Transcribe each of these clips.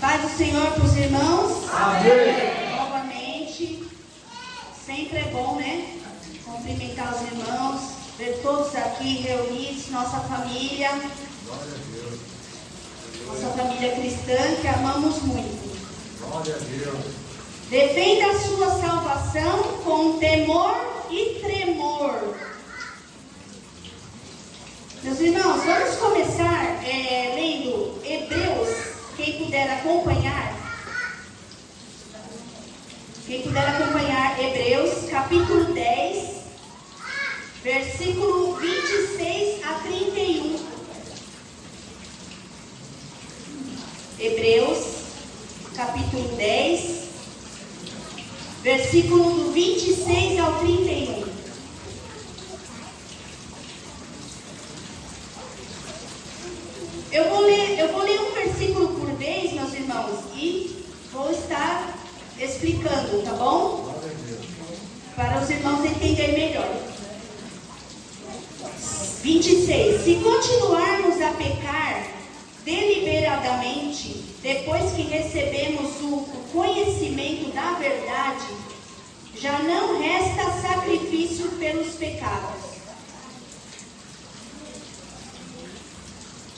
Paz do Senhor para os irmãos. Amém. Novamente, sempre é bom, né? Cumprimentar os irmãos, ver todos aqui reunidos, nossa família. Glória a Deus. Nossa família cristã que amamos muito. Glória a Deus. Defenda a sua salvação com temor e tremor. Meus irmãos, vamos começar lendo Hebreus. Quem puder acompanhar, Hebreus, capítulo 10, versículo 26 a 31. Hebreus, capítulo 10, versículo do 26 ao 31. Eu vou ler um versículo por vez, meus irmãos, e vou estar explicando, tá bom? Glória a Deus. Para os irmãos entenderem melhor. 26. Se continuarmos a pecar deliberadamente, depois que recebemos o conhecimento da verdade, já não resta sacrifício pelos pecados.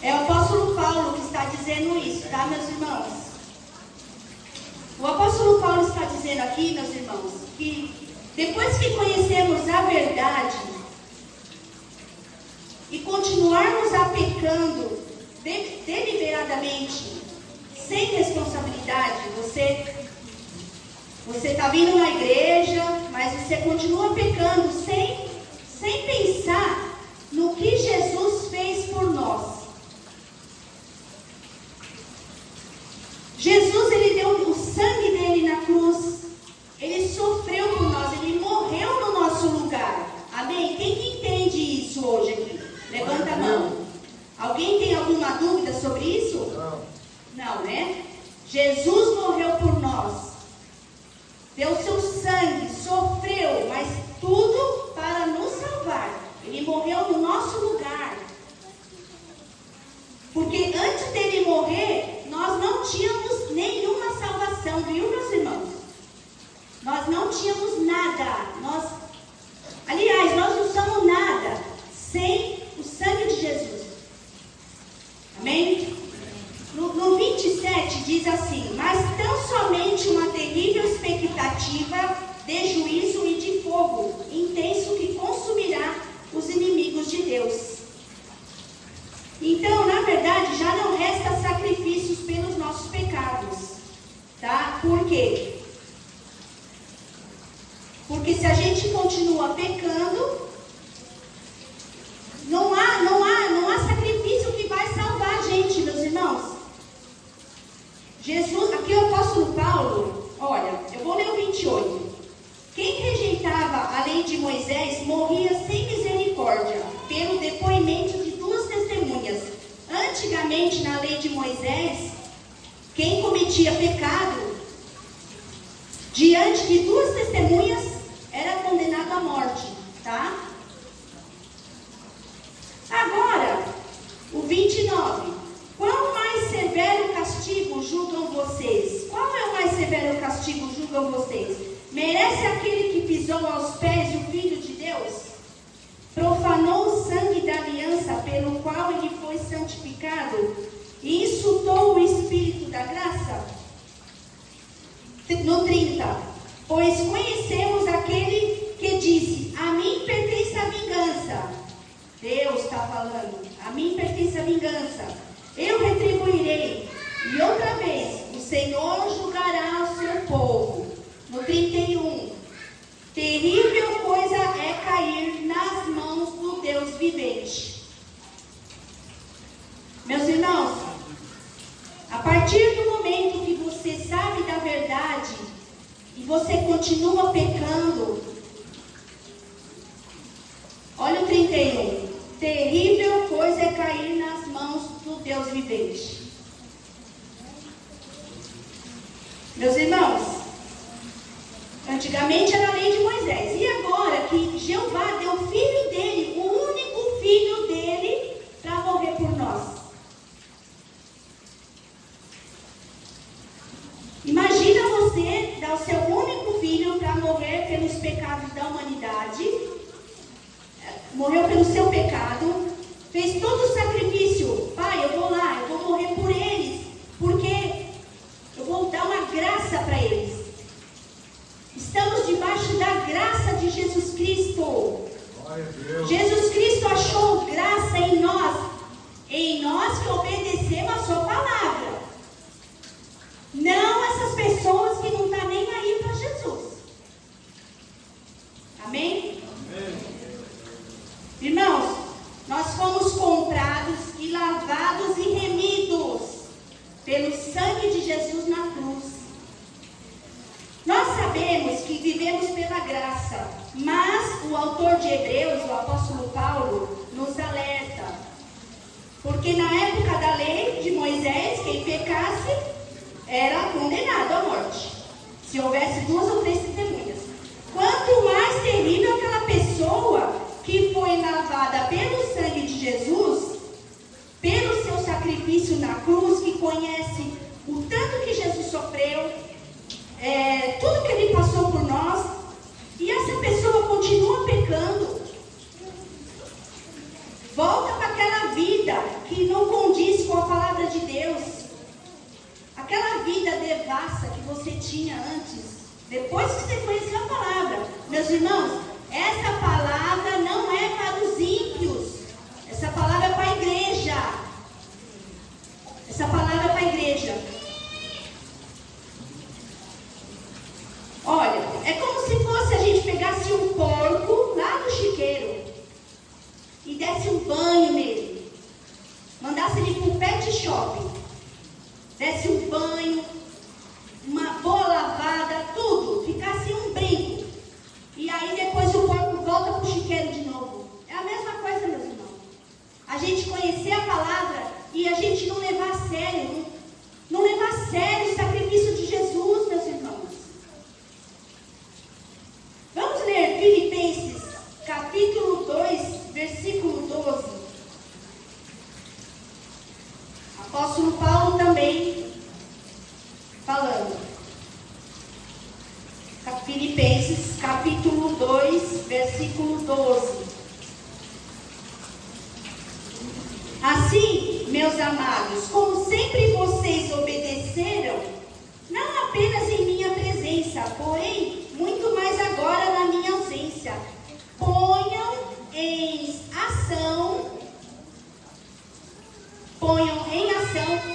É o apóstolo Paulo que está dizendo isso, tá, meus irmãos? O apóstolo Paulo está dizendo aqui, meus irmãos, que depois que conhecemos a verdade e continuarmos a pecando deliberadamente, sem responsabilidade, você está vindo na igreja, mas você continua pecando sem pensar no que Jesus fez por nós. Jesus, ele deu o sangue dele na cruz, ele sofreu por nós, ele morreu no nosso lugar. Amém? Quem que entende isso hoje aqui? Levanta a mão. Alguém tem alguma dúvida sobre isso? Não. Não, né? Jesus morreu por nós, deu seu sangue, sofreu, mas tudo para nos salvar. Ele morreu no nosso lugar. Porque antes dele morrer, nós não tínhamos nenhuma salvação, viu, meus irmãos? Nós não tínhamos nada. Aliás, nós não somos nada sem o sangue de Jesus. Amém? No 27 diz assim: mas tão somente uma terrível expectativa de juízo e de fogo intenso que consumirá os inimigos de Deus. Então, na verdade, já não resta sacrifícios pelos nossos pecados, tá? Por quê? Porque se a gente continua pecando, não há sacrifício que vai salvar a gente, meus irmãos. Jesus, aqui o apóstolo Paulo, olha, eu vou ler o 28. Quem rejeitava a lei de Moisés morria sem misericórdia, pelo depoimento de duas testemunhas. Antigamente, na lei de Moisés, quem cometia pecado, diante de duas testemunhas, era condenado à morte, tá? Agora, o 29. Qual mais severo castigo julgam vocês? Qual é o mais severo castigo julgam vocês? Merece aquele que pisou aos pés o Filho de Deus? Profanou o sangue da aliança pelo qual ele foi santificado e insultou o Espírito da graça? No 30. Pois conhecemos aquele que disse: a mim pertence a vingança. Deus está falando: a mim pertence a vingança, eu retribuirei. E outra vez, o Senhor julgará o seu povo. No 31. Terrível coisa é cair nas mãos do Deus vivente. Meus irmãos, a partir do momento que você sabe da verdade e você continua pecando, olha o 31. Terrível coisa é cair nas mãos do Deus vivente. Meus irmãos, antigamente era a lei de Moisés. E agora que Jeová deu o filho dele, o único filho dele, para morrer por nós. pelos pecados da humanidade, morreu pelo seu pecado, fez todo o sacrifício. Pai, eu vou lá, eu vou morrer por eles, porque eu vou dar uma graça para eles. Estamos debaixo da graça de Jesus Cristo. Jesus Cristo achou graça em nós que obedecemos a sua palavra. Não essas pessoas que não estão nem aí para Jesus. Amém? Amém. Irmãos, nós fomos comprados e lavados e remidos pelo sangue de Jesus na cruz. Nós sabemos que vivemos pela graça, mas o autor de Hebreus, o apóstolo Paulo, nos alerta. Porque na época da lei de Moisés, quem pecasse era condenado à morte. Se houvesse 2 ou 3 testemunhas. Quanto mais terrível aquela pessoa que foi lavada pelo sangue de Jesus, pelo seu sacrifício na cruz, que conhece o tanto que Jesus sofreu, tudo que ele passou por nós, e essa pessoa continua pecando, volta para aquela vida que não condiz com a palavra de Deus, aquela vida devassa que você tinha antes, depois que você conheceu a palavra. Meus irmãos, essa palavra não é para os ímpios, essa palavra é para a igreja, essa palavra é para a igreja. Olha, é como se fosse a gente pegasse um porco lá no chiqueiro e desse um banho nele, mandasse ele para um pet shop, desse um banho, uma boa lavada, tudo, ficasse um brinco, e aí depois o porco volta para o chiqueiro de novo. É a mesma coisa, meus irmãos. A gente conhecer a palavra e a gente não levar a sério, não levar a sério o sacrifício de Jesus, meus irmãos. Vamos ler Filipenses, capítulo 2, versículo 12. Apóstolo Paulo também falando. Filipenses, capítulo 2, versículo 12. Assim, meus amados, como sempre vocês obedeceram, não apenas em minha presença, porém, muito mais agora na minha ausência, ponham em ação,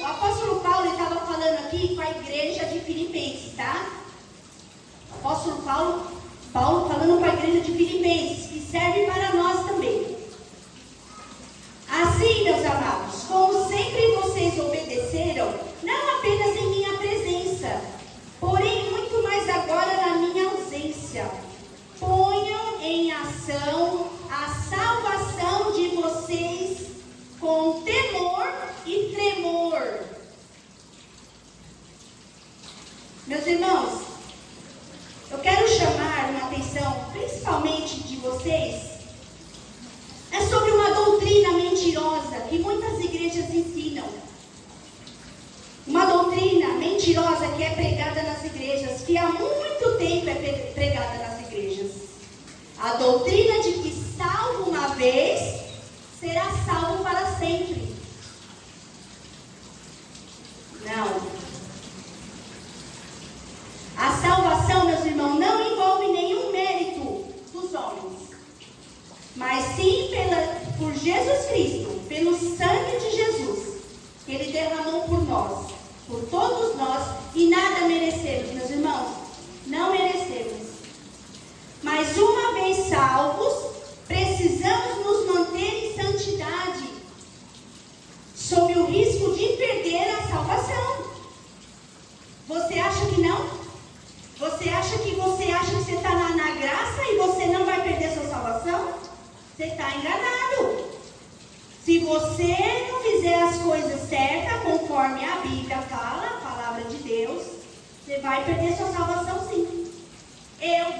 o apóstolo Paulo estava falando aqui com a igreja de Filipenses, tá? O apóstolo Paulo falando com a igreja de Filipenses, que serve para nós também. Assim, meus amados, como sempre vocês obedeceram, não apenas em minha presença, porém muito mais agora na minha ausência, ponham em ação a salvação de vocês com temor e tremor. Meus irmãos, eu quero chamar uma atenção, principalmente de vocês, sobre uma doutrina mentirosa que muitas igrejas ensinam. Uma doutrina mentirosa que é pregada nas igrejas, que há muito tempo é pregada nas igrejas. A doutrina de que salvo uma vez, será salvo para sempre. Não. A salvação, meus irmãos, não envolve nenhum mérito dos homens, mas sim por Jesus Cristo, pelo sangue de Jesus, que Ele derramou por nós, por todos nós, e nada merecemos, meus irmãos, não merecemos. Mas uma vez salvos, precisamos nos manter em santidade, sob o risco de perder a salvação. Você acha que não? Você acha que você está na graça e você não vai perder sua salvação? Você está enganado. Se você não fizer as coisas certas, conforme a Bíblia fala, a palavra de Deus, você vai perder sua salvação sim.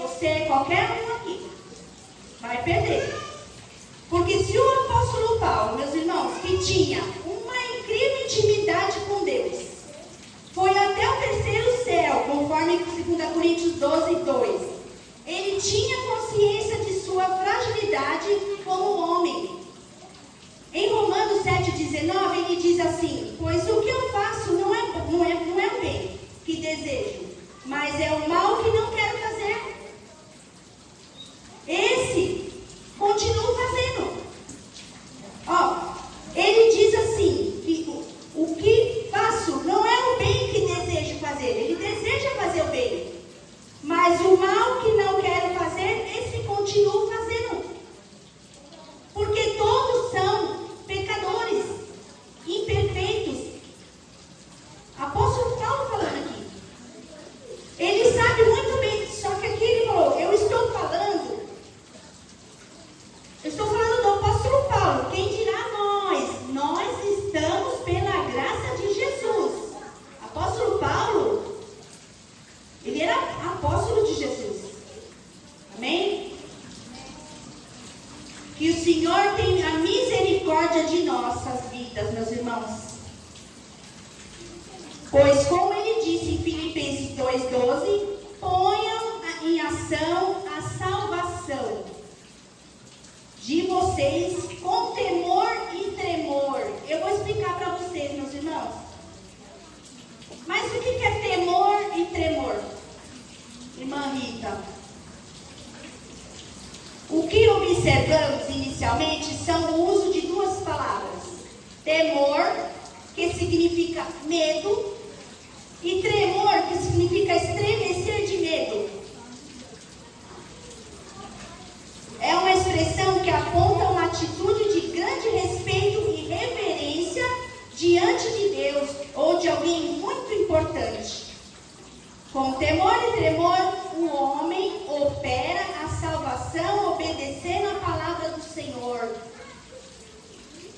Você, qualquer um aqui, vai perder. Porque se o apóstolo Paulo, meus irmãos, que tinha uma incrível intimidade com Deus, foi até o terceiro céu, conforme 2 Coríntios 12, 2. Ele mas é o mal que não quero fazer. Esse continuo fazendo. Ele diz assim, que o que faço não é o bem que desejo fazer. Ele deseja fazer o bem. Mas o mal que não quero fazer, esse continuo fazendo. Porque todos são pecadores, imperfeitos. Apóstolo Paulo falando aqui. Ele sabe muito bem, só que aqui ele falou, eu estou falando do apóstolo Paulo. Quem dirá nós? Nós estamos pela graça de Jesus. Apóstolo Paulo, ele era apóstolo de Jesus. Amém? Que o Senhor tenha misericórdia de nossas vidas, meus irmãos. Pois, como ele disse em Filipenses 2,12, ponham em ação a salvação de vocês com temor e tremor. Eu vou explicar para vocês, meus irmãos. Mas o que é temor e tremor? Irmã Rita. O que observamos inicialmente são o uso de duas palavras. Temor, que significa medo, e tremor, que significa estremecer de medo. É uma expressão que aponta uma atitude de grande respeito e reverência diante de Deus ou de alguém muito importante. Com temor e tremor, o homem opera a salvação obedecendo a palavra do Senhor.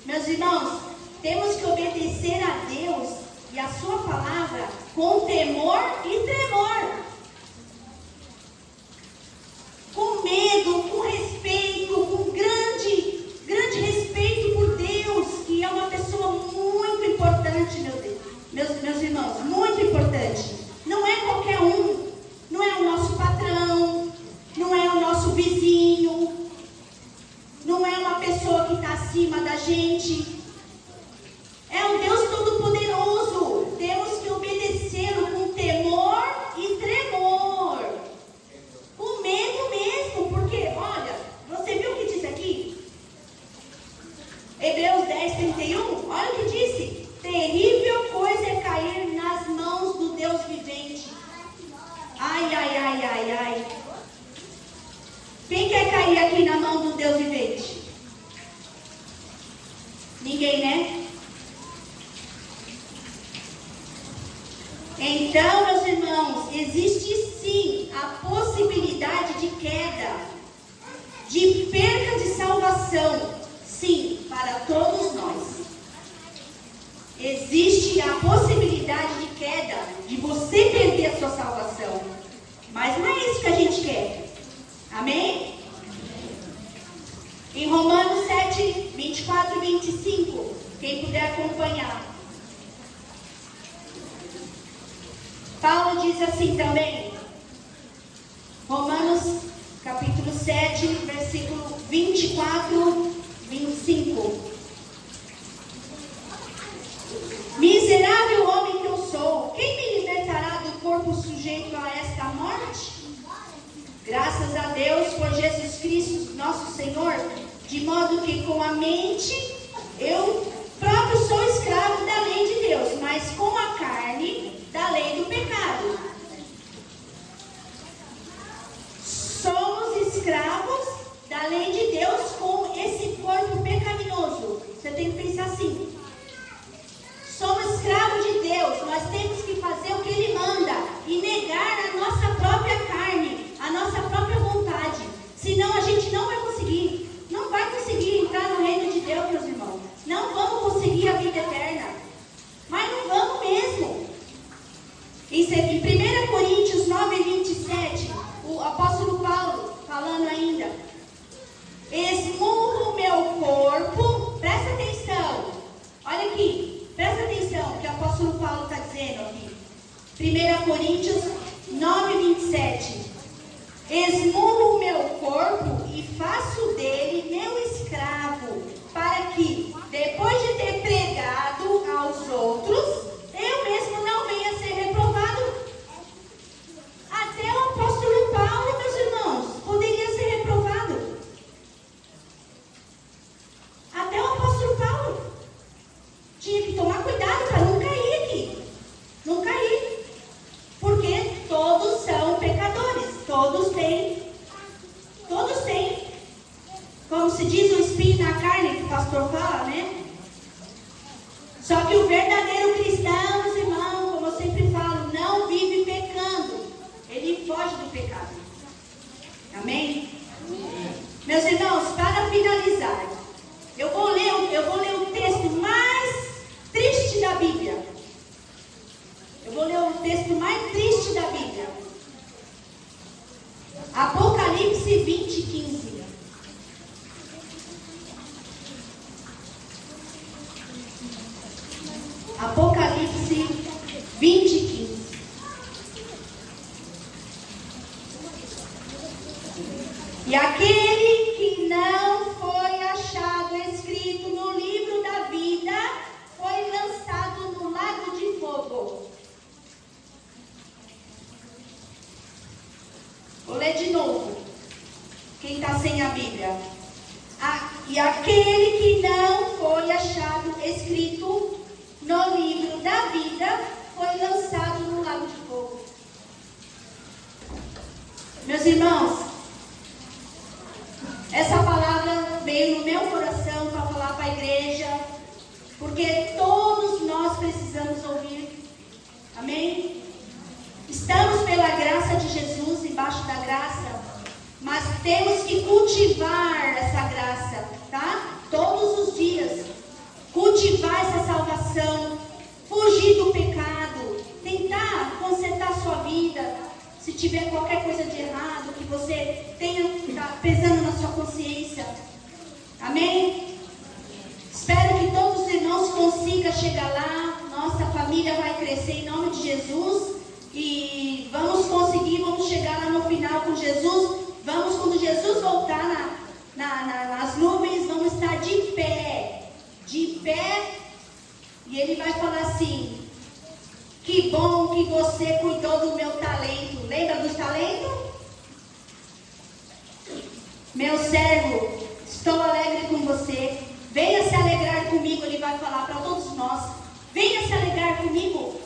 Meus irmãos, temos que obedecer a Deus e a sua palavra com temor e tremor. Com medo, com respeito, com grande respeito por Deus, que é uma pessoa muito importante, meus irmãos, muito importante. Não é qualquer um, não é o nosso patrão, não é o nosso vizinho, não é uma pessoa que está acima da gente. É um Deus Todo-Poderoso. Temos que obedecê-lo com temor e tremor. Com medo mesmo, porque, olha, você viu o que diz aqui? Hebreus 10:31, olha o que disse. Terrível coisa é cair nas mãos do Deus vivente. Ai, ai, ai, ai, ai. Quem quer cair aqui na mão do Deus vivente? Ninguém, né? Então, meus irmãos, existe sim a possibilidade de queda, de perda de salvação, sim, para todos nós. Existe a possibilidade de queda, de você perder a sua salvação. Mas não é isso que a gente quer. Amém? Em Romanos 7, 24 e 25, quem puder acompanhar. Paulo diz assim também, Romanos capítulo 7, versículo 24, 25. Miserável homem que eu sou, quem me libertará do corpo sujeito a esta morte? Graças a Deus por Jesus Cristo, nosso Senhor, de modo que com a mente eu próprio sou escravo da lei de Deus, mas com a carne da lei do pecado. Somos escravos da lei de Deus com esse corpo pecaminoso. Você tem que pensar assim. Somos escravos de Deus, nós temos que fazer o que Ele manda e negar a nossa própria carne, a nossa própria vontade. Senão a gente não vai conseguir entrar no reino de Deus, meus irmãos. Não vamos conseguir a vida eterna. Mas não vamos mesmo. Em 1 Coríntios 9, 27, o apóstolo Paulo falando ainda. Esmurro o meu corpo, presta atenção. Olha aqui, presta atenção o que o apóstolo Paulo está dizendo aqui. 1 Coríntios 9, 27. Esmurro o meu corpo e faço dele meu escravo, para que, depois de ter pregado aos outros, eu mesmo não venha a ser reprovado. E aquele que não foi achado escrito no livro da vida foi lançado no lago de fogo. Meus irmãos, essa palavra veio no meu coração para falar para a igreja, porque todos nós precisamos ouvir. Amém? Estamos pela graça de Jesus, embaixo da graça, mas temos que cultivar essa graça, tá? Todos os dias. Cultivar essa salvação, fugir do pecado, tentar consertar sua vida. Se tiver qualquer coisa de errado, que você tenha tá pesando na sua consciência. Amém? Espero que todos os irmãos consigam chegar lá. Nossa família vai crescer em nome de Jesus. E vamos conseguir, vamos chegar lá no final com Jesus. Vamos, quando Jesus voltar nas nuvens, vamos estar de pé. De pé. E Ele vai falar assim: que bom que você cuidou do meu talento. Lembra dos talentos? Meu servo, estou alegre com você. Venha se alegrar comigo. Ele vai falar para todos nós: venha se alegrar comigo.